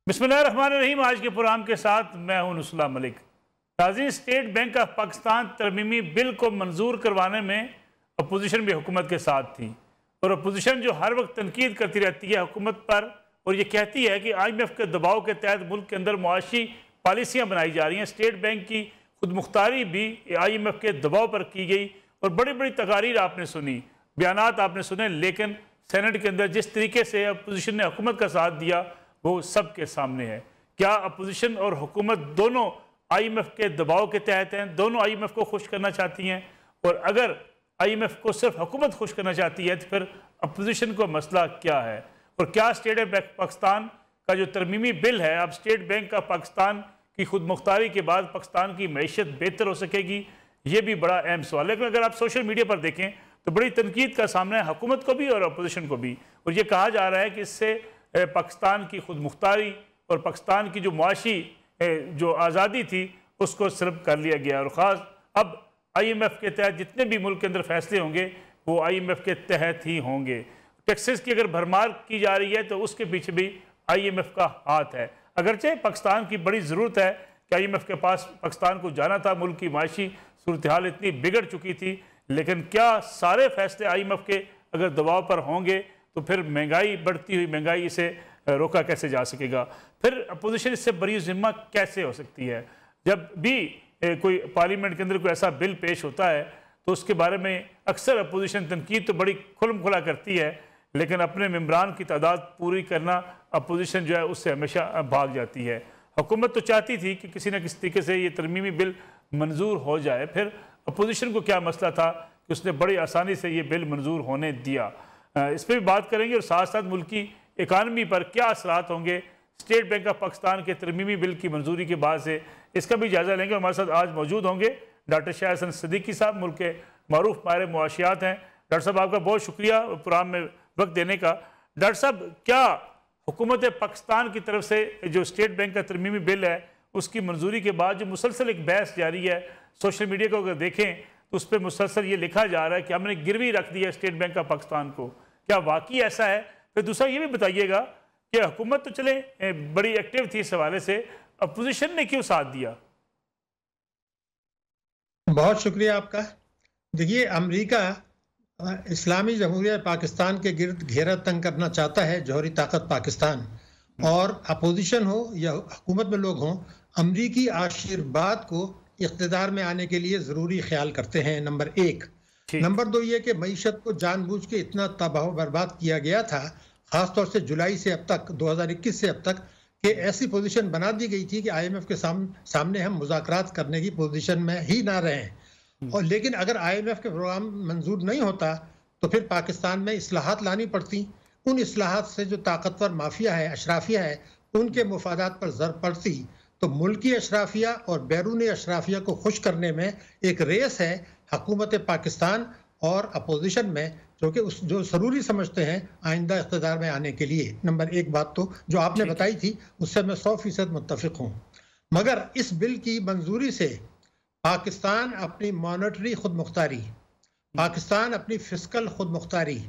बिस्मिल्लाहिर्रहमानिर्रहीम। आज के प्रोग्राम के साथ मैं हूं नुसला मलिक। नाज़रीन, स्टेट बैंक ऑफ पाकिस्तान तरमीमी बिल को मंजूर करवाने में अपोजिशन भी हुकूमत के साथ थी और अपोजिशन जो हर वक्त तनकीद करती रहती है हुकूमत पर और ये कहती है कि IMF के दबाव के तहत मुल्क के अंदर मुआशी पॉलिसियाँ बनाई जा रही हैं। स्टेट बैंक की खुद मुख्तारी भी IMF के दबाव पर की गई और बड़ी बड़ी तकारीर आपने सुनी, बयानात आपने सुने, लेकिन सेनेट के अंदर जिस तरीके से अपोजिशन ने हुकूमत का साथ दिया वो सब के सामने है। क्या अपोजिशन और हुकूमत दोनों IMF के दबाव के तहत हैं? दोनों IMF को खुश करना चाहती हैं? और अगर IMF को सिर्फ हुकूमत खुश करना चाहती है तो फिर अपोजिशन को मसला क्या है? और क्या स्टेट बैंक पाकिस्तान का जो तरमीमी बिल है, अब स्टेट बैंक ऑफ पाकिस्तान की खुद मुख्तारी के बाद पाकिस्तान की मैशत बेहतर हो सकेगी? ये भी बड़ा अहम सवाल है। लेकिन अगर आप सोशल मीडिया पर देखें तो बड़ी तनकीद का सामना है हुकूमत को भी और अपोजिशन को भी, और ये कहा जा रहा है कि इससे पाकिस्तान की खुद मुख्तारी और पाकिस्तान की जो मुआशी जो आज़ादी थी उसको सलब कर लिया गया। और ख़ास अब IMF के तहत जितने भी मुल्क के अंदर फैसले होंगे वो IMF के तहत ही होंगे। टैक्सेस की अगर भरमार की जा रही है तो उसके पीछे भी IMF का हाथ है। अगरचे पाकिस्तान की बड़ी ज़रूरत है कि IMF के पास पाकिस्तान को जाना था, मुल्क की माशी सूरत हाल इतनी बिगड़ चुकी थी, लेकिन क्या सारे फैसले IMF के अगर दबाव पर होंगे तो फिर महंगाई, बढ़ती हुई महंगाई से रोका कैसे जा सकेगा? फिर अपोजिशन इससे बरी जिम्मा कैसे हो सकती है? जब भी कोई पार्लियामेंट के अंदर कोई ऐसा बिल पेश होता है तो उसके बारे में अक्सर अपोजिशन तनकीद तो बड़ी खुलम खुला करती है, लेकिन अपने मेम्बरान की तादाद पूरी करना अपोजिशन जो है उससे हमेशा भाग जाती है। हुकूमत तो चाहती थी कि किसी न किसी तरीके से ये तरमीमी बिल मंजूर हो जाए, फिर अपोजिशन को क्या मसला था कि उसने बड़ी आसानी से ये बिल मंजूर होने दिया? इस पर भी बात करेंगे और साथ साथ मुल्क की इकानमी पर क्या असरात होंगे स्टेट बैंक ऑफ पाकिस्तान के तरमीमी बिल की मंजूरी के बाद से, इसका भी जायज़ा लेंगे। हमारे साथ आज मौजूद होंगे डॉक्टर शाह हसन सिद्दीकी साहब, मुल्क के मारूफ माहिर मुआशियात हैं। डॉक्टर साहब, आपका बहुत शुक्रिया प्रोग्राम में वक्त देने का। डॉक्टर साहब, क्या हुकूमत पाकिस्तान की तरफ से जो स्टेट बैंक का तरमीमी बिल है उसकी मंजूरी के बाद जो मुसलसल एक बहस जारी है, सोशल मीडिया को अगर देखें तो उस पर मुसलसल ये लिखा जा रहा है कि हमने गिरवी रख दिया स्टेट बैंक ऑफ पाकिस्तान को, क्या वाकई ऐसा है? फिर दूसरा ये भी बताइएगा कि हुकूमत तो चले बड़ी एक्टिव थी इस हवाले से, अपोजिशन ने क्यों साथ दिया? बहुत शुक्रिया आपका। देखिए, अमेरिका इस्लामी जमहूरिया पाकिस्तान के गिर्द घेरा तंग करना चाहता है, जौहरी ताकत पाकिस्तान, और अपोजिशन हो या हुकूमत में लोग हों, अमरीकी आशीर्वाद को इक़्तिदार में आने के लिए ज़रूरी ख्याल करते हैं, नंबर एक। नंबर दो ये कि मईशत को जानबूझ के इतना तबाह बर्बाद किया गया था, ख़ासतौर से जुलाई से अब तक, 2021 से अब तक, कि ऐसी पोजीशन बना दी गई थी कि IMF के सामने हम मुज़ाकरात करने की पोजीशन में ही ना रहें। और लेकिन अगर IMF के प्रोग्राम मंजूर नहीं होता तो फिर पाकिस्तान में इस्लाहात लानी पड़ती। उन इस्लाहात से जो ताकतवर माफिया है, अशराफिया है, उनके मुफादात पर ज़र पड़ती। तो मुल्की अशराफिया और बैरूनी अशराफिया को खुश करने में एक रेस है हुकूमत पाकिस्तान और अपोजिशन में, जो ज़रूरी समझते हैं आइंदा इक़्तिदार में आने के लिए। नंबर एक बात तो जो आपने बताई थी उससे मैं 100% मुत्तफ़िक़ हूँ। मगर इस बिल की मंजूरी से पाकिस्तान अपनी मॉनेटरी खुद मुख्तारी, पाकिस्तान अपनी फिस्कल खुद मुख्तारी,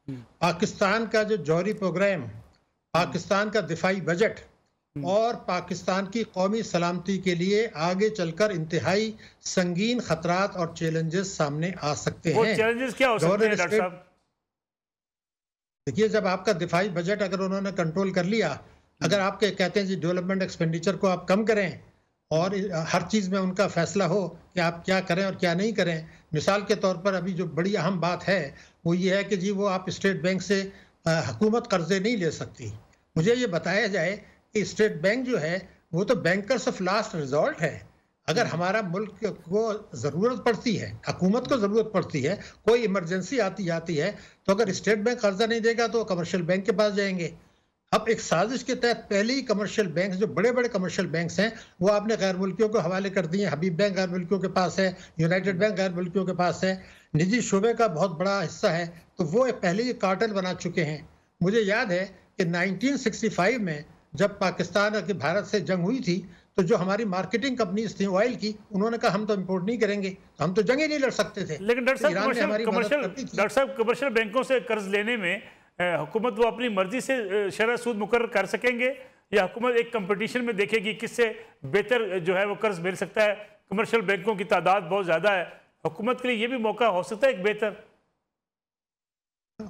पाकिस्तान का जो जौहरी प्रोग्राम, पाकिस्तान का दिफाई बजट और पाकिस्तान की कौमी सलामती के लिए आगे चलकर इंतहाई संगीन खतरात और चैलेंजेस सामने आ सकते हैं। चैलेंजेस क्या हो सकते हैं डॉक्टर साहब? देखिए, जब आपका दिफाई बजट अगर उन्होंने कंट्रोल कर लिया, अगर आपके कहते हैं जी डेवलपमेंट एक्सपेंडिचर को आप कम करें और हर चीज़ में उनका फैसला हो कि आप क्या करें और क्या नहीं करें। मिसाल के तौर पर अभी जो बड़ी अहम बात है वो ये है कि जी वो आप स्टेट बैंक से हुकूमत कर्जे नहीं ले सकती। मुझे ये बताया जाए कि स्टेट बैंक जो है वो तो बैंकर्स ऑफ लास्ट रिजॉर्ट है। अगर हमारा मुल्क को ज़रूरत पड़ती है, हुकूमत को ज़रूरत पड़ती है, कोई इमरजेंसी आती है, तो अगर स्टेट बैंक कर्जा नहीं देगा तो कमर्शियल बैंक के पास जाएंगे। अब एक साजिश के तहत पहले ही कमर्शियल बैंक, जो बड़े बड़े कमर्शियल बैंक्स हैं, वो आपने गैर मुल्कियों को हवाले कर दिए। हबीब बैंक गैर मुल्कियों के पास है, यूनाइटेड बैंक गैर मुल्कियों के पास है, निजी शोबे का बहुत बड़ा हिस्सा है, तो वो पहले ही कार्टेल बना चुके हैं। मुझे याद है कि 1965 में जब पाकिस्तान की भारत से जंग हुई थी तो जो हमारी मार्केटिंग कंपनीज थी ऑयल की, उन्होंने कहा हम तो इंपोर्ट नहीं करेंगे, हम तो जंग ही नहीं लड़ सकते थे। लेकिन डॉक्टर साहब कमर्शियल बैंकों से कर्ज लेने में हुकूमत वो अपनी मर्जी से शरह सूद मुकर्रर कर सकेंगे या हुकूमत एक कंपटीशन में देखेगी किससे बेहतर जो है वो कर्ज मिल सकता है? कमर्शियल बैंकों की तादाद बहुत ज़्यादा है, हुकूमत के लिए ये भी मौका हो सकता है एक बेहतर?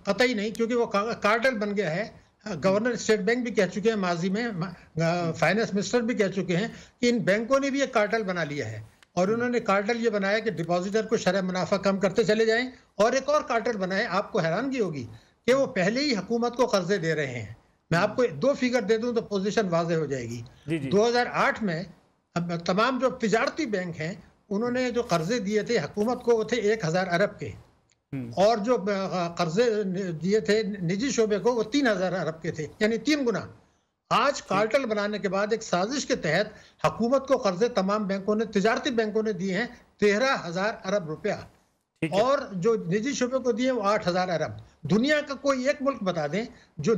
कतई नहीं, क्योंकि वो कार्टेल बन गया है। गवर्नर स्टेट बैंक भी कह चुके हैं माजी में, फाइनेंस मिनिस्टर भी कह चुके हैं कि इन बैंकों ने भी एक कार्टेल बना लिया है। और उन्होंने कार्टेल ये बनाया कि डिपॉजिटर को शरह मुनाफा कम करते चले जाएं, और एक और कार्टेल बनाए। आपको हैरानगी होगी कि वो पहले ही हुकूमत को कर्जे दे रहे हैं। मैं आपको 2 फिगर दे दूं तो पोजीशन वाज़ेह हो जाएगी। 2008 में तमाम जो तिजारती बैंक हैं उन्होंने जो कर्जे दिए थे हुकूमत को वो थे 1000 अरब के, और जो कर्जे दिए थे निजी शोबे को वो 3000 अरब के थे, यानी 3 गुना। आज कार्टेल बनाने के बाद एक साजिश के तहत हुकूमत को कर्जे तमाम बैंकों ने, तिजारती बैंकों ने दिए हैं 13,000 अरब रुपया, और जो निजी शोबे को दिए वो 8,000 अरब। दुनिया का कोई एक मुल्क बता दें जो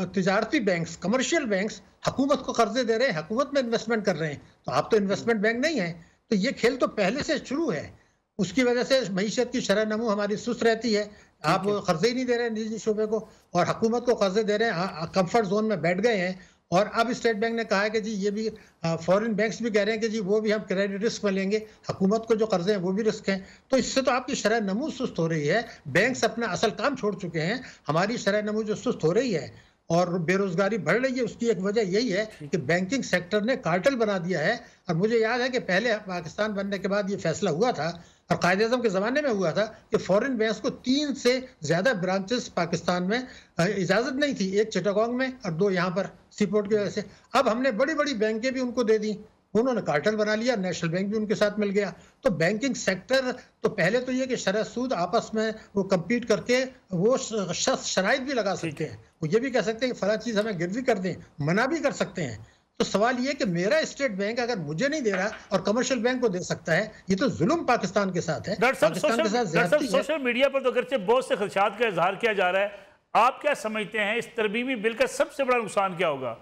तिजारती बैंक्स, कमर्शियल बैंक्स हुकूमत को कर्जे दे रहे हैं, हुकूमत में इन्वेस्टमेंट कर रहे हैं। तो आप तो इन्वेस्टमेंट बैंक नहीं है। तो ये खेल तो पहले से शुरू है। उसकी वजह से मईशत की शरह नमू हमारी सुस्त रहती है। आप कर्जे ही नहीं दे रहे हैं निजी शोबे को, और हुकूमत को कर्जे दे रहे हैं, कंफर्ट जोन में बैठ गए हैं। और अब स्टेट बैंक ने कहा है कि जी ये भी फॉरेन बैंक्स भी कह रहे हैं कि जी वो भी हम क्रेडिट रिस्क में लेंगे, हुकूमत को जो कर्जे हैं वो भी रिस्क हैं। तो इससे तो आपकी शरह नमू सुस्त हो रही है। बैंक्स अपना असल काम छोड़ चुके हैं। हमारी शरह नमू जो सुस्त हो रही है और बेरोजगारी बढ़ रही है, उसकी एक वजह यही है कि बैंकिंग सेक्टर ने कार्टेल बना दिया है। और मुझे याद है कि पहले पाकिस्तान बनने के बाद ये फैसला हुआ था, और कायदे आज़म के ज़माने में हुआ था, कि फॉरेन बैंक्स को 3 से ज़्यादा ब्रांचेस पाकिस्तान में इजाज़त नहीं थी, एक चिटागोंग में और 2 यहाँ पर सीपोर्ट की वजह से। अब हमने बड़ी बड़ी बैंकें भी उनको दे दी, उन्होंने कार्टेल बना लिया, नेशनल बैंक भी उनके साथ मिल गया। तो बैंकिंग सेक्टर तो पहले तो ये कि शरह सूद आपस में वो कम्पीट करके वो शराइत भी लगा सकते हैं। वो ये भी कह सकते हैं कि फला चीज़ हमें गिरवी कर दें, मना भी कर सकते हैं। तो सवाल ये कि मेरा स्टेट बैंक अगर मुझे नहीं दे रहा और कमर्शियल बैंक को दे सकता है, ये तो जुल्म पाकिस्तान के साथ है। पाकिस्तान के साथ सोशल मीडिया पर तो अगरचे बहुत से खदशात का इजहार किया जा रहा है, आप क्या समझते हैं इस तरमीमी बिल का सबसे बड़ा नुकसान क्या होगा?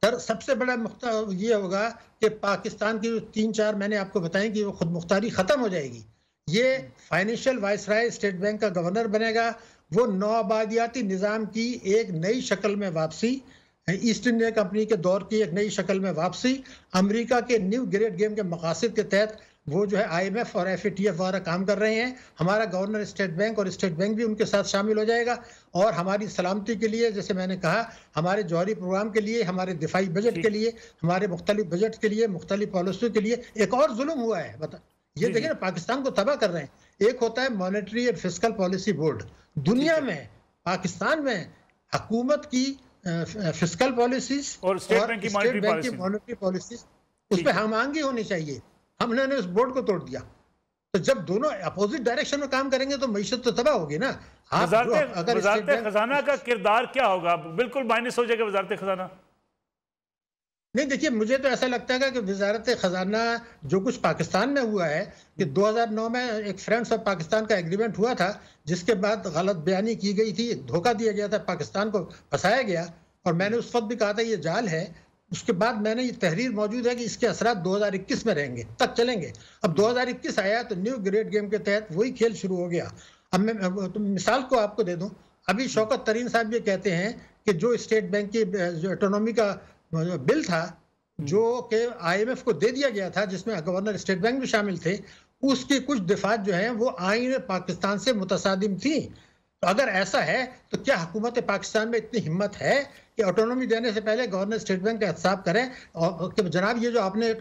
सर, सबसे बड़ा ये होगा कि पाकिस्तान की 3-4 मैंने आपको बताएं कि वो खुद मुख्तारी खत्म हो जाएगी। ये फाइनेंशियल वाइसराय स्टेट बैंक का गवर्नर बनेगा, वो नौआबादियाती निज़ाम की एक नई शक्ल में वापसी, ईस्ट इंडिया कंपनी के दौर की एक नई शक्ल में वापसी, अमेरिका के न्यू ग्रेड गेम के मकासद के तहत वो जो है IMF और FATF वाला काम कर रहे हैं। हमारा गवर्नर स्टेट बैंक और स्टेट बैंक भी उनके साथ शामिल हो जाएगा। और हमारी सलामती के लिए, जैसे मैंने कहा, हमारे जौहरी प्रोग्राम के लिए, हमारे दिफाई बजट के लिए, हमारे मुख्तलिफ बजट के लिए, मुख्तलिफ पॉलिसियों के लिए एक और जुल्म हुआ है। बता, ये देखिए ना, पाकिस्तान को तबाह कर रहे हैं। एक होता है monetary and fiscal policy board, दुनिया में पाकिस्तान में हुकूमत की फिस्कल पॉलिसीज और स्टेट बैंक की मॉनेटरी पॉलिसीज, उस पर हमआहंगी होनी चाहिए। हमने उस बोर्ड को तोड़ दिया। तो जब दोनों अपोजिट डायरेक्शन में काम करेंगे तो मईशत तो तबाह होगी ना। वज़ारत खजाना का किरदार क्या होगा? बिल्कुल माइनस हो जाएगा वज़ारत खजाना। नहीं, देखिए, मुझे तो ऐसा लगता है कि वज़ारत खजाना जो कुछ पाकिस्तान में हुआ है कि 2009 में एक फ्रेंड्स ऑफ पाकिस्तान का एग्रीमेंट हुआ था, जिसके बाद गलत बयानी की गई थी, धोखा दिया गया था, पाकिस्तान को फंसाया गया। और मैंने उस वक्त भी कहा था ये जाल है। उसके बाद मैंने ये तहरीर मौजूद है कि इसके असरात 2021 में रहेंगे, तक चलेंगे। अब 2021 आया तो न्यू ग्रेड गेम के तहत वही खेल शुरू हो गया। अब मैं तो मिसाल को आपको दे दूं, अभी शौकत तरीन साहब ये कहते हैं कि जो स्टेट बैंक की जो ऑटोनॉमी का बिल था, जो कि IMF को दे दिया गया था, जिसमें गवर्नर स्टेट बैंक भी शामिल थे, उसकी कुछ दिफात जो है वो आईन पाकिस्तान से मुतसादिम थी। तो अगर ऐसा है तो क्या हुकूमत पाकिस्तान में इतनी हिम्मत है कि ऑटोनॉमी देने से पहले गवर्नर स्टेट बैंक का एहतसाब करें और कि जनाब ये जो आपने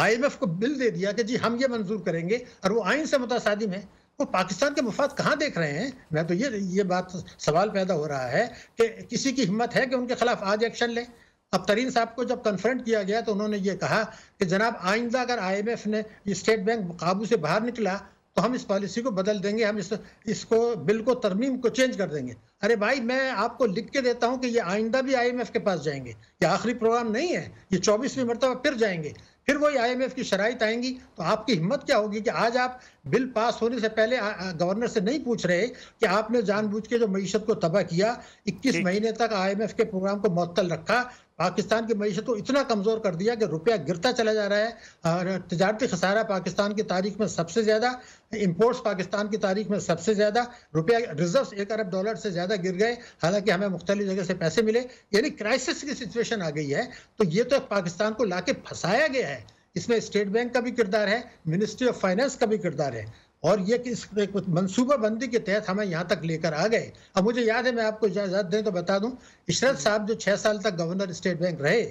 IMF को बिल दे दिया कि जी हम ये मंजूर करेंगे और वो आइन से मुतसादिम है, वो पाकिस्तान के मुफाद कहाँ देख रहे हैं? मैं तो ये बात सवाल पैदा हो रहा है कि किसी की हिम्मत है कि उनके खिलाफ आज एक्शन ले। अब तरीन साहब को जब कन्फ्रंट किया गया तो उन्होंने ये कहा कि जनाब आइंदा अगर IMF ने स्टेट बैंक काबू से बाहर निकला तो हम इस पॉलिसी को बदल देंगे, हम इसको बिल को तरमीम को चेंज कर देंगे। अरे भाई, मैं आपको लिख के देता हूं कि ये आइंदा भी IMF के पास जाएंगे, ये आखिरी प्रोग्राम नहीं है, ये 24वीं मरतबा फिर जाएंगे, फिर वही IMF की शराइत आएंगी। तो आपकी हिम्मत क्या होगी कि आज आप बिल पास होने से पहले गवर्नर से नहीं पूछ रहे कि आपने जानबूझ के जो मईशत को तबाह किया, 21 महीने तक IMF के प्रोग्राम को मुअत्तल रखा, पाकिस्तान की मईशत को इतना कमजोर कर दिया कि रुपया गिरता चला जा रहा है। और तजारती खसारा पाकिस्तान की तारीख में सबसे ज्यादा, इंपोर्ट्स पाकिस्तान की तारीख में सबसे ज्यादा, रुपया रिजर्व $1 अरब से ज्यादा गिर गए, हालांकि हमें मुख्तलिफ जगह से पैसे मिले। यानी क्राइसिस की सिचुएशन आ गई है। तो ये तो पाकिस्तान को लाके फंसाया गया है। इसमें स्टेट बैंक का भी किरदार है, मिनिस्ट्री ऑफ फाइनेंस का भी किरदार है, और ये किस मनसूबाबंदी के तहत हमें यहाँ तक लेकर आ गए। अब मुझे याद है, मैं आपको इजाजत दें तो बता दूं, इशरत साहब जो 6 साल तक गवर्नर स्टेट बैंक रहे,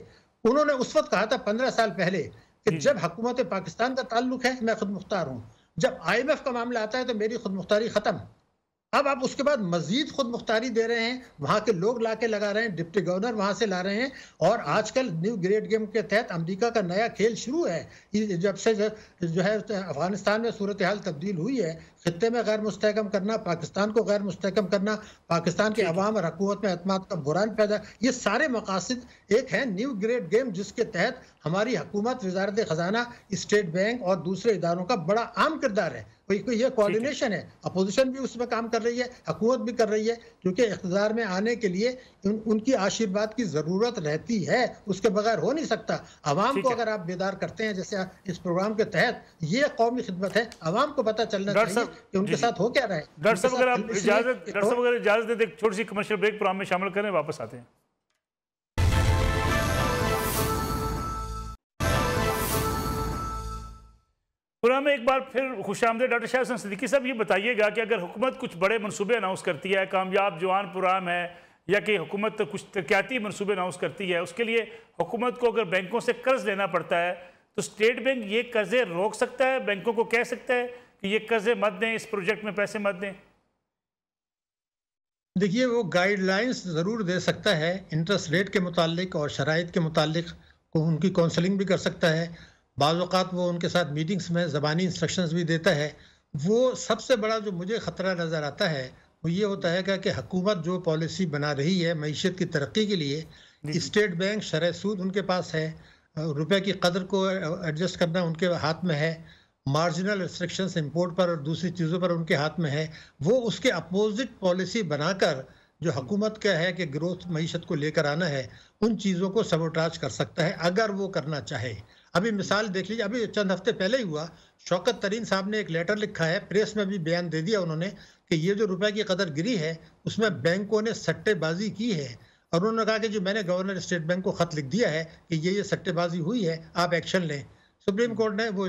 उन्होंने उस वक्त कहा था 15 साल पहले कि जब हुकूमत पाकिस्तान का ताल्लुक है मैं खुद मुख्तार हूँ, जब IMF का मामला आता है तो मेरी खुद मुख्तारी खत्म। अब आप उसके बाद मजीद खुद मुख्तारी दे रहे हैं, वहां के लोग लाके लगा रहे हैं, डिप्टी गवर्नर वहां से ला रहे हैं, और आजकल न्यू ग्रेड गेम के तहत अमेरिका का नया खेल शुरू है। जब से जो है अफगानिस्तान में सूरत हाल तब्दील हुई है, खित्ते में गैर मुस्तहकम करना, पाकिस्तान को गैर मुस्तहकम करना, पाकिस्तान के अवाम और हुकूमत में एतमाद का बुरान पैदा, ये सारे मकासद एक है न्यू ग्रेड गेम, जिसके तहत हमारी हुकूमत, वजारत खजाना, स्टेट बैंक और दूसरे इदारों का बड़ा अहम किरदार है। ये कोऑर्डिनेशन है। अपोजिशन भी उसमें काम कर रही है, हुकूमत भी कर रही है, क्योंकि इख्तिदार में आने के लिए उनकी आशीर्वाद की जरूरत रहती है, उसके बगैर हो नहीं सकता। अवाम को अगर आप बेदार करते हैं, जैसे इस प्रोग्राम के तहत, ये कौमी खिदमत है, अवाम को पता चलना चाहिए कि उनके साथ हो क्या रहा है। डॉक्टर साहब अगर आप इजाजत दें, छोटी सी कमर्शियल ब्रेक प्रोग्राम में शामिल करें, वापस आते हैं। प्रोग्राम में एक बार फिर खुशामदीद। डॉक्टर शाह हसन सिद्दीकी साहब, ये बताइएगा कि अगर हुकूमत कुछ बड़े मनसूबे अनाउंस करती है, कामयाब जवान प्रोग्राम है, या कि हुकूमत कुछ तरक्याती मनसूबे अनाउंस करती है, उसके लिए हुकूमत को अगर बैंकों से कर्ज लेना पड़ता है, तो स्टेट बैंक ये कर्जे रोक सकता है, बैंकों को कह सकता है कि ये कर्जे मत दें, इस प्रोजेक्ट में पैसे मत दें? देखिए, वो गाइडलाइंस ज़रूर दे सकता है, इंटरेस्ट रेट के मुतालिक और शराइत के मुतालिक को उनकी काउंसलिंग भी कर सकता है। बाज़ औक़ात वो उनके साथ मीटिंग्स में ज़बानी इंस्ट्रक्शंस भी देता है। वो सबसे बड़ा जो मुझे ख़तरा नज़र आता है वो ये होता है कि हुकूमत जो पॉलिसी बना रही है मईशत की तरक्की के लिए, स्टेट बैंक शरह सूद उनके पास है, रुपए की कदर को एडजस्ट करना उनके हाथ में है, मार्जिनल रिस्ट्रिक्शंस इंपोर्ट पर और दूसरी चीज़ों पर उनके हाथ में है। वो उसके अपोजिट पॉलिसी बनाकर जो हुकूमत का है कि ग्रोथ मईशत को लेकर आना है, उन चीज़ों को सबोटाज कर सकता है अगर वो करना चाहे। अभी मिसाल देख लीजिए, अभी चंद हफ्ते पहले ही हुआ, शौकत तरीन साहब ने एक लेटर लिखा है, प्रेस में भी बयान दे दिया उन्होंने कि ये जो रुपए की कदर गिरी है उसमें बैंकों ने सट्टेबाजी की है, और उन्होंने कहा कि जो मैंने गवर्नर स्टेट बैंक को खत लिख दिया है कि ये सट्टेबाजी हुई है, आप एक्शन लें। सुप्रीम कोर्ट ने वो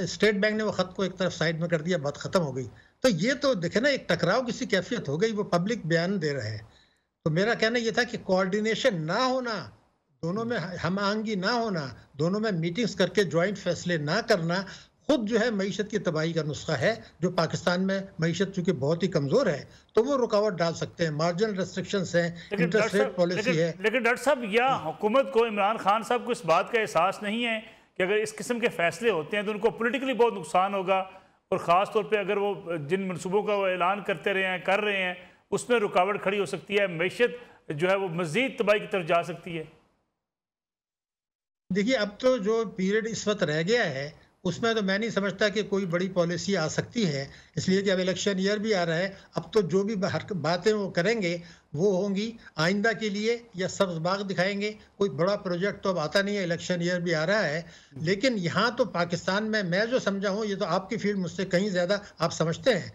स्टेट बैंक ने वो खत को एक तरफ साइड में कर दिया, बात खत्म हो गई। तो ये तो देखे ना, एक टकराव किसी कैफियत हो गई, वो पब्लिक बयान दे रहे हैं। तो मेरा कहना ये था कि कोऑर्डिनेशन ना होना, दोनों में हम आहंगी ना होना, दोनों में मीटिंग्स करके ज्वाइंट फैसले ना करना, खुद जो है मईशत की तबाही का नुस्खा है। जो पाकिस्तान में मईशत चूंकि बहुत ही कमजोर है तो वो रुकावट डाल सकते हैं, मार्जिनल रेस्ट्रिक्शंस हैं, इंटरेस्ट रेट पॉलिसी है। लेकिन डॉक्टर साहब, या हुकूमत को, इमरान खान साहब को इस बात का एहसास नहीं है कि अगर इस किस्म के फैसले होते हैं तो उनको पोलिटिकली बहुत नुकसान होगा, और ख़ास तौर पर अगर वो जिन मनसूबों का वो ऐलान करते रहे हैं, कर रहे हैं, उसमें रुकावट खड़ी हो सकती है, मईशत जो है वो मज़ीद तबाही की तरफ जा सकती है? देखिए, अब तो जो पीरियड इस वक्त रह गया है उसमें तो मैं नहीं समझता कि कोई बड़ी पॉलिसी आ सकती है, इसलिए कि अब इलेक्शन ईयर भी आ रहा है। अब तो जो भी बातें वो करेंगे वो होंगी आइंदा के लिए, या सब्ज़ बाग दिखाएंगे। कोई बड़ा प्रोजेक्ट तो अब आता नहीं है, इलेक्शन ईयर भी आ रहा है। लेकिन यहाँ तो पाकिस्तान में मैं जो समझा हूँ, ये तो आपकी फील्ड मुझसे कहीं ज़्यादा आप समझते हैं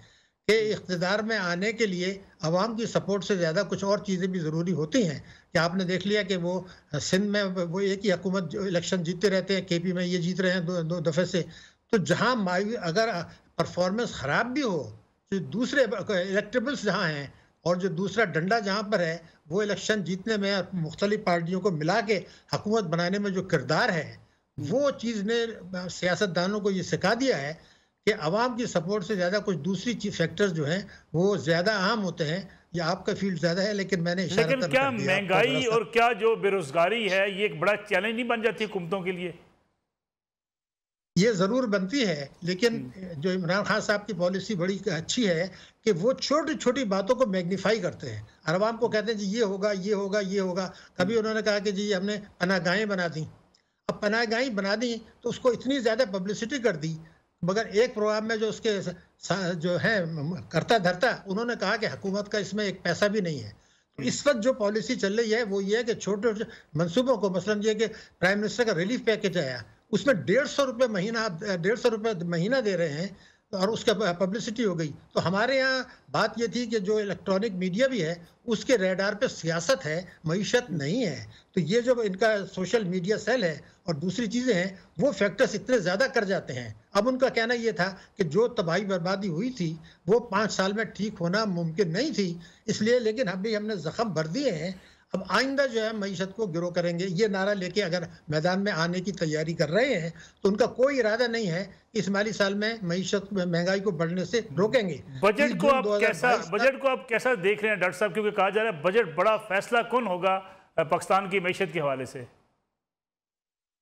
कि इक़्तिदार में आने के लिए अवाम की सपोर्ट से ज़्यादा कुछ और चीज़ें भी ज़रूरी होती हैं। कि आपने देख लिया कि वो सिंध में वो एक ही हुकूमत जो इलेक्शन जीतते रहते हैं, KP में ये जीत रहे हैं दो दफ़े से। तो जहाँ अगर परफॉर्मेंस ख़राब भी हो, तो दूसरे इलेक्टेबल्स जहाँ हैं और जो दूसरा डंडा जहाँ पर है, वो इलेक्शन जीतने में मुख्तलिफ पार्टियों को मिला के हुकूमत बनाने में जो किरदार है, वो चीज़ ने सियासतदानों को ये सिखा दिया है कि अवाम की सपोर्ट से ज़्यादा कुछ दूसरी फैक्टर्स जो हैं वो ज़्यादा अहम होते हैं। या आपका फील्ड ज़्यादा है, लेकिन मैंने लेकिन क्या महंगाई और क्या जो बेरोजगारी है ये एक बड़ा चैलेंज नहीं बन जाती हुकूमतों के लिए? ये ज़रूर बनती है, लेकिन जो इमरान खान साहब की पॉलिसी बड़ी अच्छी है कि वो छोटी छोटी बातों को मैग्नीफाई करते हैं और अवाम को कहते हैं जी ये होगा, ये होगा, ये होगा। कभी उन्होंने कहा कि जी हमने पनाहगाहें बना दी। अब पनाहगाहें बना दी तो उसको इतनी ज़्यादा पब्लिसिटी कर दी, मगर एक प्रोग्राम में जो उसके जो है करता धरता, उन्होंने कहा कि हुकूमत का इसमें एक पैसा भी नहीं है। इस वक्त जो पॉलिसी चल रही है वो ये है कि छोटे मंसूबों को, मसलन ये कि प्राइम मिनिस्टर का रिलीफ पैकेज आया, उसमें 150 रुपये महीना दे रहे हैं और उसका पब्लिसिटी हो गई। तो हमारे यहाँ बात ये थी कि जो इलेक्ट्रॉनिक मीडिया भी है उसके रेडार पे सियासत है, मईशत नहीं है। तो ये जो इनका सोशल मीडिया सेल है और दूसरी चीज़ें हैं वो फैक्टर्स इतने ज़्यादा कर जाते हैं। अब उनका कहना ये था कि जो तबाही बर्बादी हुई थी वो 5 साल में ठीक होना मुमकिन नहीं थी, इसलिए, लेकिन अभी हमने जख्म भर दिए हैं, अब आइंदा जो है मईशत को गिरो करेंगे, ये नारा लेके अगर मैदान में आने की तैयारी कर रहे हैं तो उनका कोई इरादा नहीं है कि इस माली साल में मईशत में महंगाई को बढ़ने से रोकेंगे। बजट को आप कैसा देख रहे हैं डॉक्टर साहब, क्योंकि कहा जा रहा है बजट बड़ा फैसला कौन होगा पाकिस्तान की मईशत के हवाले से?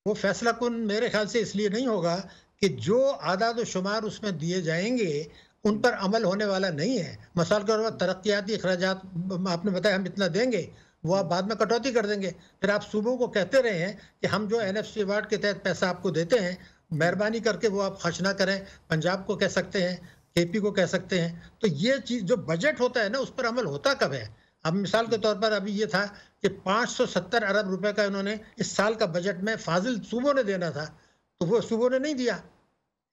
वो फैसला कुन मेरे ख्याल से इसलिए नहीं होगा कि जो आदाद शुमार उसमें दिए जाएंगे उन पर अमल होने वाला नहीं है। मिसाल के तौर पर तरक्याती अखराजात आपने बताया हम इतना देंगे, वो आप बाद में कटौती कर देंगे। फिर आप सूबों को कहते रहे हैं कि हम जो NFC अवार्ड के तहत पैसा आपको देते हैं, मेहरबानी करके वो आप खर्च ना करें। पंजाब को कह सकते हैं, KP को कह सकते हैं। तो ये चीज़ जो बजट होता है ना, उस पर अमल होता कब है? अब मिसाल के तौर पर अभी ये था कि 570 अरब रुपए का इन्होंने इस साल का बजट में फाजिल सूबों ने देना था, तो वो सूबों ने नहीं दिया।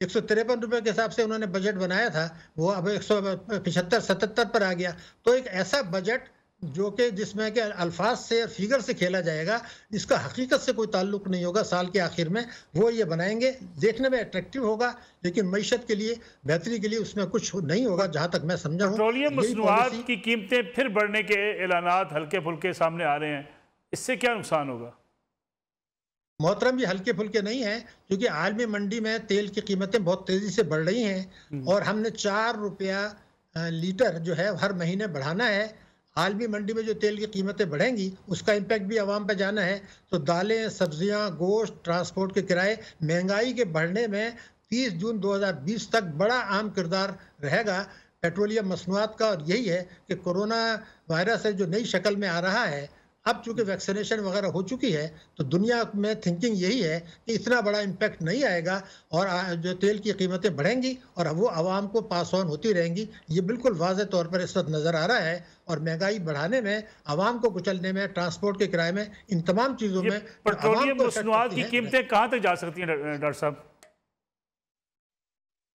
153 रुपए के हिसाब से उन्होंने बजट बनाया था, वो अब 175-77 पर आ गया। तो एक ऐसा बजट जो कि जिसमें कि अल्फाज से और फिगर से खेला जाएगा, जिसका हकीकत से कोई ताल्लुक नहीं होगा, साल के आखिर में वो ये बनाएंगे, देखने में अट्रैक्टिव होगा लेकिन मईशत के लिए, बेहतरी के लिए उसमें कुछ नहीं होगा, जहां तक मैं समझा हूं। पेट्रोलियम मसनूआत की कीमतें फिर बढ़ने के ऐलानात हल्के फुल्के सामने आ रहे हैं, इससे क्या नुकसान होगा? मोहतरम, ये हल्के फुल्के नहीं है, क्योंकि आलमी मंडी में तेल की कीमतें बहुत तेजी से बढ़ रही हैं और हमने 4 रुपया लीटर जो है हर महीने बढ़ाना है। आलमी मंडी में जो तेल की कीमतें बढ़ेंगी उसका इम्पैक्ट भी आवाम पे जाना है। तो दालें, सब्जियां, गोश्त, ट्रांसपोर्ट के किराए, महंगाई के बढ़ने में 30 जून 2020 तक बड़ा अहम किरदार रहेगा पेट्रोलियम मसनूआत का। और यही है कि कोरोना वायरस है जो नई शक्ल में आ रहा है, अब चूंकि वैक्सीनेशन वगैरह हो चुकी है तो दुनिया में थिंकिंग यही है कि इतना बड़ा इम्पैक्ट नहीं आएगा और जो तेल की कीमतें बढ़ेंगी और वो आवाम को पास ऑन होती रहेंगी। ये बिल्कुल वाज़ेह तौर पर इस वक्त नज़र आ रहा है। और महंगाई बढ़ाने में, आवाम को कुचलने में, ट्रांसपोर्ट के किराए में, इन तमाम चीज़ों में पेट्रोलियम मसनूआत की कीमतें कहाँ तक जा सकती हैं डॉक्टर साहब?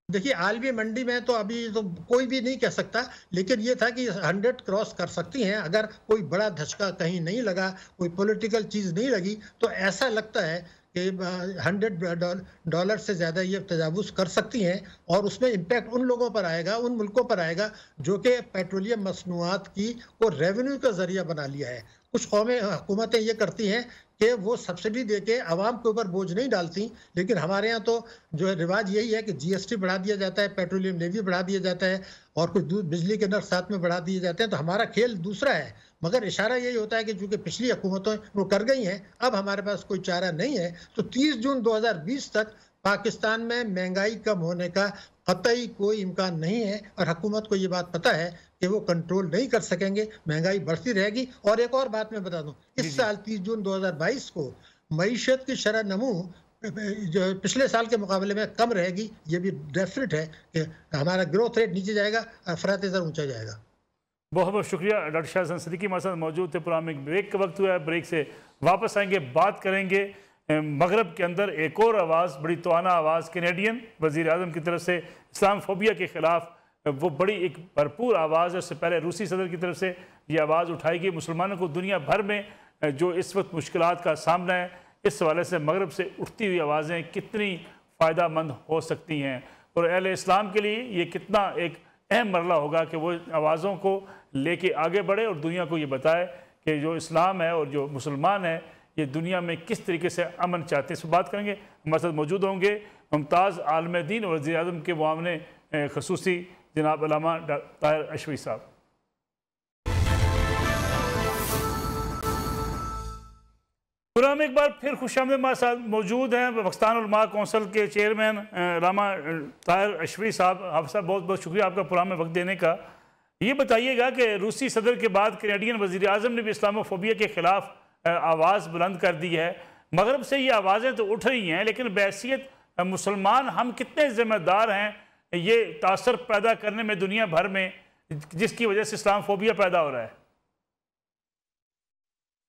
देखिए, आलमी मंडी में तो अभी तो कोई भी नहीं कह सकता, लेकिन ये था कि 100 क्रॉस कर सकती हैं अगर कोई बड़ा धचका कहीं नहीं लगा, कोई पॉलिटिकल चीज़ नहीं लगी, तो ऐसा लगता है कि $100 से ज़्यादा ये तजावुज़ कर सकती हैं। और उसमें इम्पैक्ट उन लोगों पर आएगा, उन मुल्कों पर आएगा जो कि पेट्रोलियम मसनूआत की को रेवेन्यू का ज़रिया बना लिया है। कुछ कौमें, हुकूमतें ये करती हैं कि वो सब्सिडी देके आवाम के ऊपर बोझ नहीं डालती, लेकिन हमारे यहाँ तो जो है रिवाज यही है कि GST बढ़ा दिया जाता है, पेट्रोलियम लेवी बढ़ा दिया जाता है और कुछ बिजली के नर्ख साथ में बढ़ा दिए जाते हैं। तो हमारा खेल दूसरा है, मगर इशारा यही होता है कि चूंकि पिछली हुकूमतें वो कर गई हैं, अब हमारे पास कोई चारा नहीं है। तो 30 जून 2020 तक पाकिस्तान में महंगाई कम होने का कतई कोई इम्कान नहीं है और हुकूमत को ये बात पता है कि वो कंट्रोल नहीं कर सकेंगे, महंगाई बढ़ती रहेगी। और एक और बात मैं बता दूं, इस साल 30 जून 2022 को मईशत की शरह नमू जो पिछले साल के मुकाबले में कम रहेगी। ये भी डेफिनेट है कि हमारा ग्रोथ रेट नीचे जाएगा, अफरात ज़र ऊंचा जाएगा। बहुत बहुत शुक्रिया डॉक्टर शाहज़ान सिद्दीकी हमारे साथ मौजूद थे। प्रोग्राम में ब्रेक का वक्त हुआ है, ब्रेक से वापस आएंगे, बात करेंगे मगरब के अंदर एक और आवाज़, बड़ी तवाना आवाज़ कैनेडियन वज़ीर आज़म की तरफ से इस्लामफोबिया के ख़िलाफ़, वो बड़ी एक भरपूर आवाज़ है। उससे पहले रूसी सदर की तरफ से ये आवाज़ उठाएगी। मुसलमानों को दुनिया भर में जो इस वक्त मुश्किलात का सामना है, इस हवाले से मगरब से उठती हुई आवाज़ें कितनी फ़ायदा मंद हो सकती हैं और अहले इस्लाम के लिए ये कितना एक अहम मरला होगा कि वो आवाज़ों को लेके आगे बढ़े और दुनिया को ये बताए कि जो इस्लाम है और जो मुसलमान है ये दुनिया में किस तरीके से अमन चाहते हैं। इस पर बात करेंगे। हमारे साथ मौजूद होंगे मुमताज़ आलम दीन और वज़ीर आज़म के मुआवने ख़ुसूसी जनाब अल्लामा ताहिर अशवी साहब। प्रोग्राम एक बार फिर खुशामद हमारे साथ मौजूद हैं पाकिस्तान उलमा कौंसिल के चेयरमैन अल्लामा ताहिर अशवी साहब। आप साहब बहुत बहुत शुक्रिया आपका प्रोग्राम में वक्त देने का। ये बताइएगा कि रूसी सदर के बाद कैनेडियन वज़ीर आज़म ने भी इस्लामोफोबिया के ख़िलाफ़ आवाज़ बुलंद कर दी है। मगरब से ये आवाज़ें तो उठ रही हैं, लेकिन बहैसियत मुसलमान हम कितने ज़िम्मेदार हैं ये तासर पैदा करने में दुनिया भर में, जिसकी वजह से इस्लामोफोबिया पैदा हो रहा है?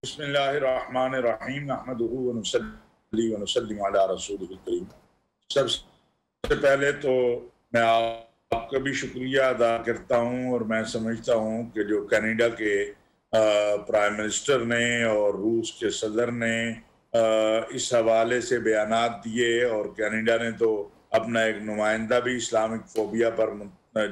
बिस्मिल्लाहिर्रहमानिर्रहीम नहमदुहु व नुसल्ली व नुसल्लिमु अला रसूलिल करीम। सबसे पहले तो मैं आपका भी शुक्रिया अदा करता हूँ और मैं समझता हूँ कि जो कनाडा के प्राइम मिनिस्टर ने और रूस के सदर ने इस हवाले से बयानात दिए और कनाडा ने तो अपना एक नुमाइंदा भी इस्लामिक फोबिया पर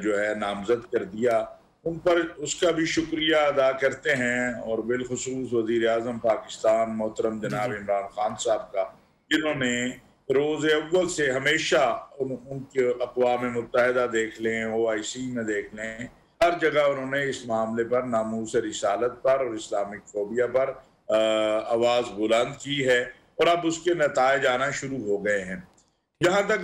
जो है नामजद कर दिया, उन पर उसका भी शुक्रिया अदा करते हैं। और बिलखुसूस वज़ीर आज़म पाकिस्तान मोहतरम जनाब इमरान खान साहब का, जिन्होंने रोज़ अव्वल से हमेशा उनके अक़वाम मुत्तहिदा देख लें, OIC में देख लें, हर जगह उन्होंने इस मामले पर नामूस रिसालत पर और इस्लामिक फोबिया पर आवाज़ बुलंद की है और अब उसके नताइज आना शुरू हो गए हैं। जहाँ तक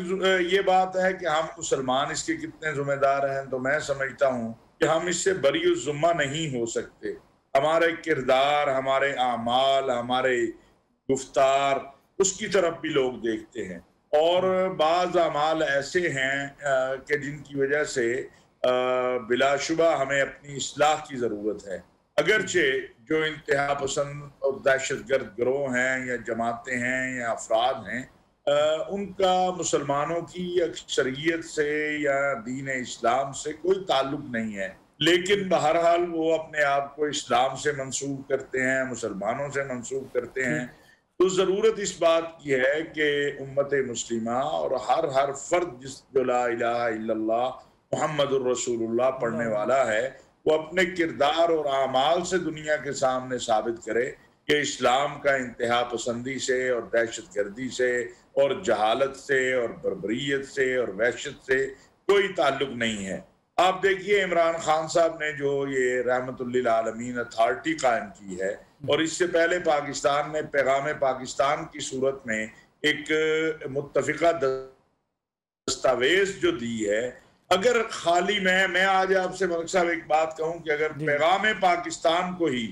ये बात है कि हम मुसलमान इसके कितने ज़िम्मेदार हैं, तो मैं समझता हूँ कि हम इससे बरी जुम्मा नहीं हो सकते। हमारे किरदार, हमारे आमाल, हमारे गुफ्तार, उसकी तरफ भी लोग देखते हैं और बाज़ आमाल ऐसे हैं कि जिनकी वजह से बिलाशुबा हमें अपनी इस्लाह की ज़रूरत है। अगरचे जो इंतहा पसंद और दहशतगर्द गिरोह हैं या जमातें हैं या अफराद हैं, उनका मुसलमानों की अक्सरियत से या दीन इस्लाम से कोई ताल्लुक नहीं है, लेकिन बहरहाल वो अपने आप को इस्लाम से मंसूब करते हैं, मुसलमानों से मंसूब करते हैं। तो ज़रूरत इस बात की है कि उम्मत मुस्लिमा और हर फर्द जो ला इलाहा इल्लल्लाह मुहम्मदुर रसूलुल्लाह पढ़ने वाला है, वो अपने किरदार और आमाल से दुनिया के सामने साबित करे कि इस्लाम का इंतहा पसंदी से और दहशतगर्दी से और जहालत से और बर्बरियत से और वहशत से कोई ताल्लुक नहीं है। आप देखिए इमरान खान साहब ने जो ये रहमतुल्लिल आलमीन अथॉरिटी कायम की है और इससे पहले पाकिस्तान ने पैगाम पाकिस्तान की सूरत में एक मुत्तफिका दस्तावेज जो दी है, अगर खाली मैं आज आपसे मलिक साहब एक बात कहूं कि अगर पैगाम पाकिस्तान को ही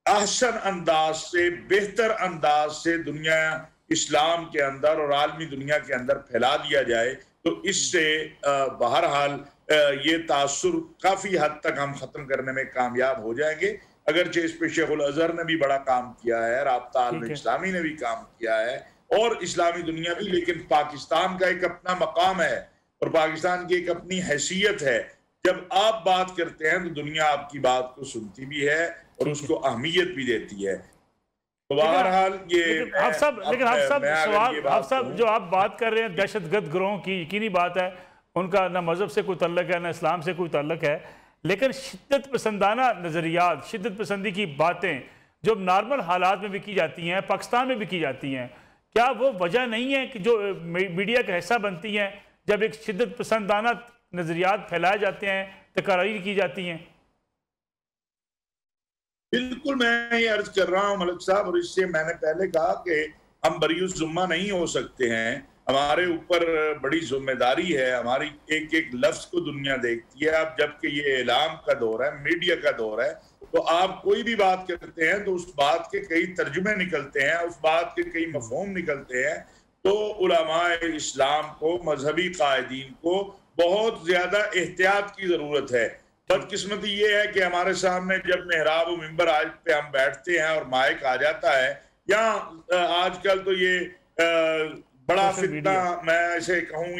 अहसन अंदाज से, बेहतर अंदाज से दुनिया इस्लाम के अंदर और आलमी दुनिया के अंदर फैला दिया जाए तो इससे बहरहाल ये तासुर काफ़ी हद तक हम ख़त्म करने में कामयाब हो जाएंगे। अगरचे इस पे शेखुल अज़हर ने भी बड़ा काम किया है, राब्ता आलम इस्लामी ने भी काम किया है और इस्लामी दुनिया भी, लेकिन पाकिस्तान का एक अपना मकाम है और पाकिस्तान की एक अपनी हैसियत है। जब आप बात करते हैं तो दुनिया आपकी बात को सुनती भी है और उसको अहमियत भी देती है। तो बहरहाल ये आप सब जो आप बात कर रहे हैं दहशतगर्द गिरोहों की, यकीनी बात है उनका ना मज़हब से कोई तल्लक है ना इस्लाम से कोई तल्लक है, लेकिन शिद्दत पसंदाना नज़रियात, शिद्दत पसंदी की बातें जो नॉर्मल हालात में भी की जाती हैं, पाकिस्तान में भी की जाती हैं, क्या वो वजह नहीं है कि जो मीडिया का हिस्सा बनती हैं जब एक शिद्दत पसंदाना नज़रियात फैलाए जाते हैं, तकरार की जाती हैं? बिल्कुल मैं ये अर्ज कर रहा हूँ मलिक साहब, और इससे मैंने पहले कहा कि हम बरीउस जुम्मा नहीं हो सकते हैं, हमारे ऊपर बड़ी जिम्मेदारी है, हमारी एक एक लफ्ज को दुनिया देखती है। अब जबकि ये एलाम का दौर है, मीडिया का दौर है, तो आप कोई भी बात करते हैं तो उस बात के कई तर्जुमे निकलते हैं, उस बात के कई मफहूम निकलते हैं। तो उलमाए इस्लाम को, मजहबी कायदीन को बहुत ज्यादा एहतियात की जरूरत है। बदकिस्मती ये है कि हमारे सामने जब मेहराब और मिंबर आज पे हम बैठते हैं और माइक आ जाता है, या आजकल तो ये बड़ा फितना, मैं ऐसे कहूँ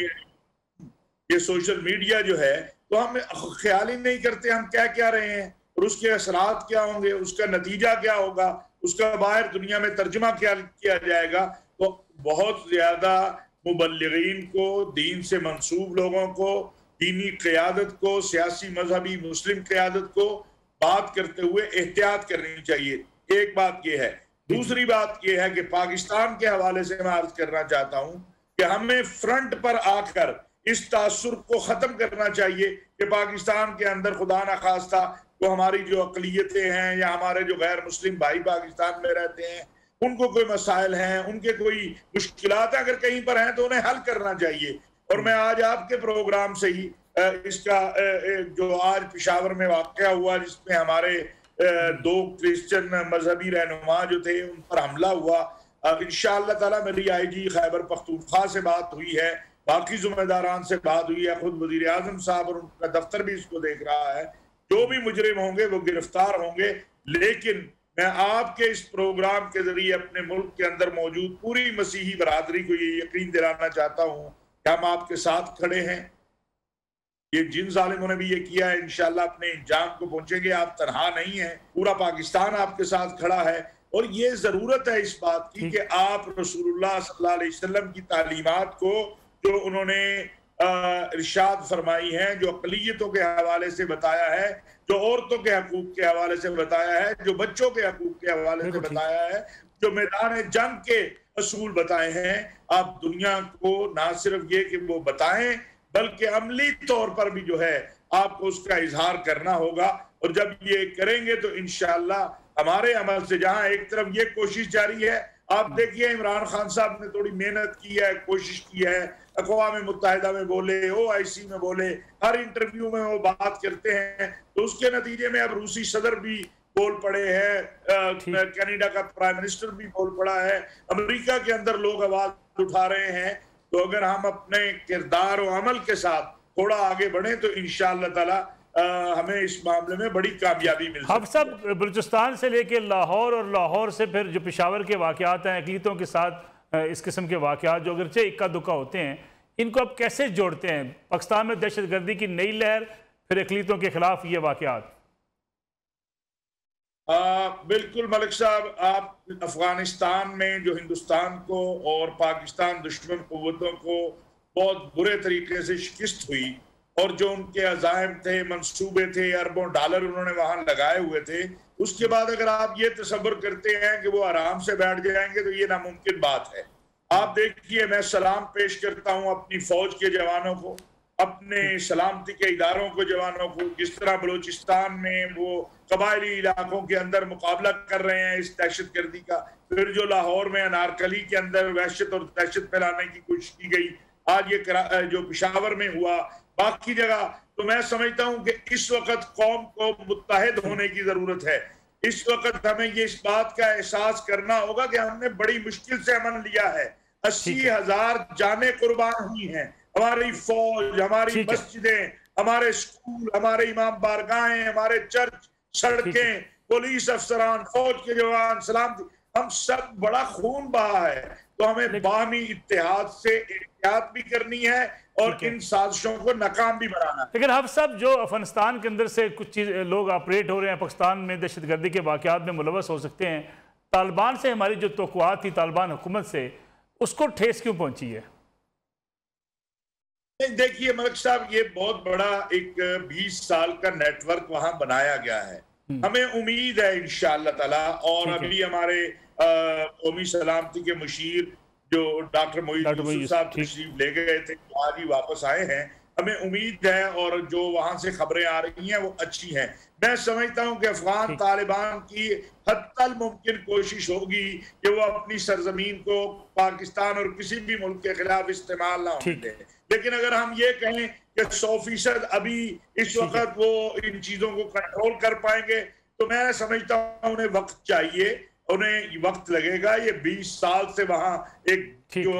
ये सोशल मीडिया जो है, तो हम ख्याल ही नहीं करते हम क्या क्या रहे हैं और उसके असरात क्या होंगे, उसका नतीजा क्या होगा, उसका बाहर दुनिया में तर्जुमा क्या किया जाएगा। तो बहुत ज्यादा मुबल्लिगीन को, दीन से मंसूब लोगों को, दीनी क़यादत को, सियासी मजहबी मुस्लिम क़यादत को बात करते हुए एहतियात करनी चाहिए। एक बात यह है। दूसरी बात यह है कि पाकिस्तान के हवाले से मैं अर्ज करना चाहता हूं कि हमें फ्रंट पर आकर इस तासुर को खत्म करना चाहिए कि पाकिस्तान के अंदर खुदा न खास्ता तो हमारी जो अकलियतें हैं या हमारे जो गैर मुस्लिम भाई पाकिस्तान में रहते हैं, उनको कोई मसाइल हैं, उनके कोई मुश्किलात अगर कहीं पर हैं तो उन्हें हल करना चाहिए। और मैं आज आपके प्रोग्राम से ही इसका जो आज पेशावर में वाक़या हुआ जिसमें हमारे दो क्रिश्चियन मजहबी रहनुमा जो थे उन पर हमला हुआ, इंशाअल्लाह ताला मेरी IG खैबर पख्तूनख्वा से बात हुई है, बाकी ज़िम्मेदारान से बात हुई है, खुद वज़ीर आज़म साहब और उनका दफ्तर भी इसको देख रहा है। जो भी मुजरिम होंगे वो गिरफ्तार होंगे, लेकिन मैं आपके इस प्रोग्राम के जरिए अपने मुल्क के अंदर मौजूद पूरी मसीही बरादरी को ये यकीन दिलाना चाहता हूं कि हम आपके साथ खड़े हैं। ये जिन जालिमों ने भी ये किया है, इंशाल्लाह अपने इंजाम को पहुंचेंगे। आप तनहा नहीं है, पूरा पाकिस्तान आपके साथ खड़ा है। और ये जरूरत है इस बात की कि आप रसूलुल्लाह सल्लल्लाहु अलैहि वसल्लम की तालीमात को, जो उन्होंने इरशाद फरमाई है, जो अक़लियतों के हवाले से बताया है, जो औरतों के हकूक के हवाले से बताया है, जो बच्चों के हकूक के हवाले से बताया है, जो मैदान जंग के असूल बताए हैं, आप दुनिया को ना सिर्फ ये कि वो बताएं, बल्कि अमली तौर पर भी जो है आपको उसका इजहार करना होगा। और जब ये करेंगे तो इंशाअल्लाह हमारे अमल से, जहां एक तरफ ये कोशिश जारी है, आप देखिए इमरान खान साहब ने थोड़ी मेहनत की है, कोशिश की है, अक़वाम मुत्तहिदा में बोले, OIC में बोले, हर इंटरव्यू में वो बात करते हैं, तो उसके नतीजे में अब रूसी सदर भी बोल पड़े हैं, कनाडा का प्राइम मिनिस्टर भी बोल पड़ा है, अमेरिका के अंदर लोग आवाज उठा रहे हैं। तो अगर हम अपने किरदार और अमल के साथ थोड़ा आगे बढ़े तो इंशाअल्लाह ताला हमें इस मामले में बड़ी कामयाबी मिल सकती है। हम सब बलूचिस्तान से लेके लाहौर और लाहौर से फिर जो पेशावर के वाक़यात हैं, अक़लियतों के साथ इस किस्म के वाक़यात जो अगरचे इक्का दुक्का होते हैं, इनको आप कैसे जोड़ते हैं? पाकिस्तान में दहशतगर्दी की नई लहर, फिर अक़लियतों के खिलाफ ये वाक़यात। बिल्कुल मलिक साहब, आप अफगानिस्तान में जो हिंदुस्तान को और पाकिस्तान दुश्मन कुव्वतों को बहुत बुरे तरीके से शिकस्त हुई, और जो उनके अज़ाइम थे, मंसूबे थे, अरबों डॉलर उन्होंने वहां लगाए हुए थे, उसके बाद अगर आप ये तसव्वुर करते हैं कि वो आराम से बैठ जाएंगे तो ये नामुमकिन बात है। आप देखिए, मैं सलाम पेश करता हूँ अपनी फौज के जवानों को, अपने सलामती के इदारों को, जवानों को, जिस तरह बलूचिस्तान में वो कबायली इलाकों के अंदर मुकाबला कर रहे हैं इस दहशतगर्दी का। फिर जो लाहौर में अनारकली के अंदर वहशत और दहशत फैलाने की कोशिश की गई, आज ये जो पेशावर में हुआ, बाकी जगह, तो मैं समझता हूं कि इस वक्त कौम को मुत्तहिद होने की जरूरत है। इस वक्त हमें ये इस बात का एहसास करना होगा कि हमने बड़ी मुश्किल से अमन लिया है। 80,000 जानें कुर्बान हुई हैं, हमारी फौज, हमारी मस्जिदें, हमारे स्कूल, हमारे इमाम बारगाहें, हमारे चर्च, सड़कें, पुलिस अफसरान, फौज के जवान, सलामती, हम सब बड़ा खून बहा है। तो हमें बाहमी इत्तेहाद से एहतियात भी करनी है और इन साजिशों को नाकाम भी बनाना है। लेकिन हम सब जो अफगानिस्तान के अंदर से कुछ चीज लोग ऑपरेट हो रहे हैं, पाकिस्तान में दहशतगर्दी के वाक़यात में मुलवस हो सकते हैं, तालिबान से हमारी जो तवक्कुआत थी तालिबान हुकूमत से, उसको ठेस क्यों पहुंची है? देखिए मलिक साहब, ये बहुत बड़ा एक 20 साल का नेटवर्क वहां बनाया गया है। हमें उम्मीद है इंशाअल्लाह ताला, और अभी हमारे कौमी सलामती के मुशीर जो डॉक्टर मोईद यूसुफ साहब तशरीफ ले गए थे, आज ही वापस आए हैं। हमें उम्मीद है, और जो वहां से खबरें आ रही हैं वो अच्छी हैं। मैं समझता हूं कि अफगान तालिबान की हत्तल मुमकिन कोशिश होगी कि वो अपनी सरजमीन को पाकिस्तान और किसी भी मुल्क के खिलाफ इस्तेमाल ना होने दें। लेकिन अगर हम ये कहें कि 100% अभी इस वक्त वो इन चीजों को कंट्रोल कर पाएंगे, तो मैं समझता हूं उन्हें वक्त चाहिए, उन्हें वक्त लगेगा। ये 20 साल से वहां एक जो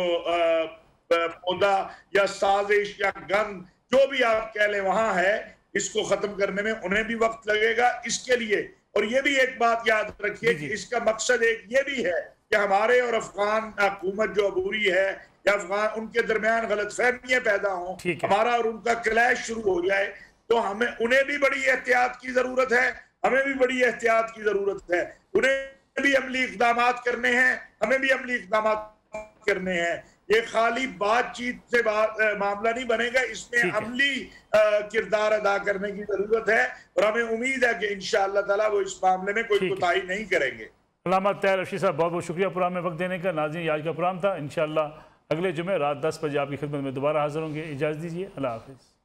पौधा या साजिश या गन, जो भी आप कह लें, वहां है। इसको खत्म करने में उन्हें भी वक्त लगेगा इसके लिए। और ये भी एक बात याद रखिए कि इसका मकसद एक ये भी है कि हमारे और अफगान हुकूमत जो अबूरी है या अफगान, उनके दरमियान गलतफहमियां पैदा हों, हमारा और उनका क्लैश शुरू हो जाए। तो हमें उन्हें भी बड़ी एहतियात की जरूरत है, हमें भी बड़ी एहतियात की जरूरत है। उन्हें भी अमली इक़दाम करने हैं, हमें भी अमली इक़दाम करने हैं। ये खाली बातचीत से मामला नहीं बनेगा, इसमें अमली किरदार अदा करने की जरूरत है। और हमें उम्मीद है कि इंशाअल्लाह ताला वो इस मामले में कोई कोताही नहीं करेंगे। अल्लामा तैयब रशीद साहब, बहुत बहुत शुक्रिया प्रोग्राम में वक्त देने का। नाज़रीन, आज का प्रोग्राम था। इंशाअल्लाह अगले जुमे रात 10 बजे आपकी खिदमत में दोबारा हाजिर होंगे। इजाज़त दीजिए, अल्लाह हाफ़िज़।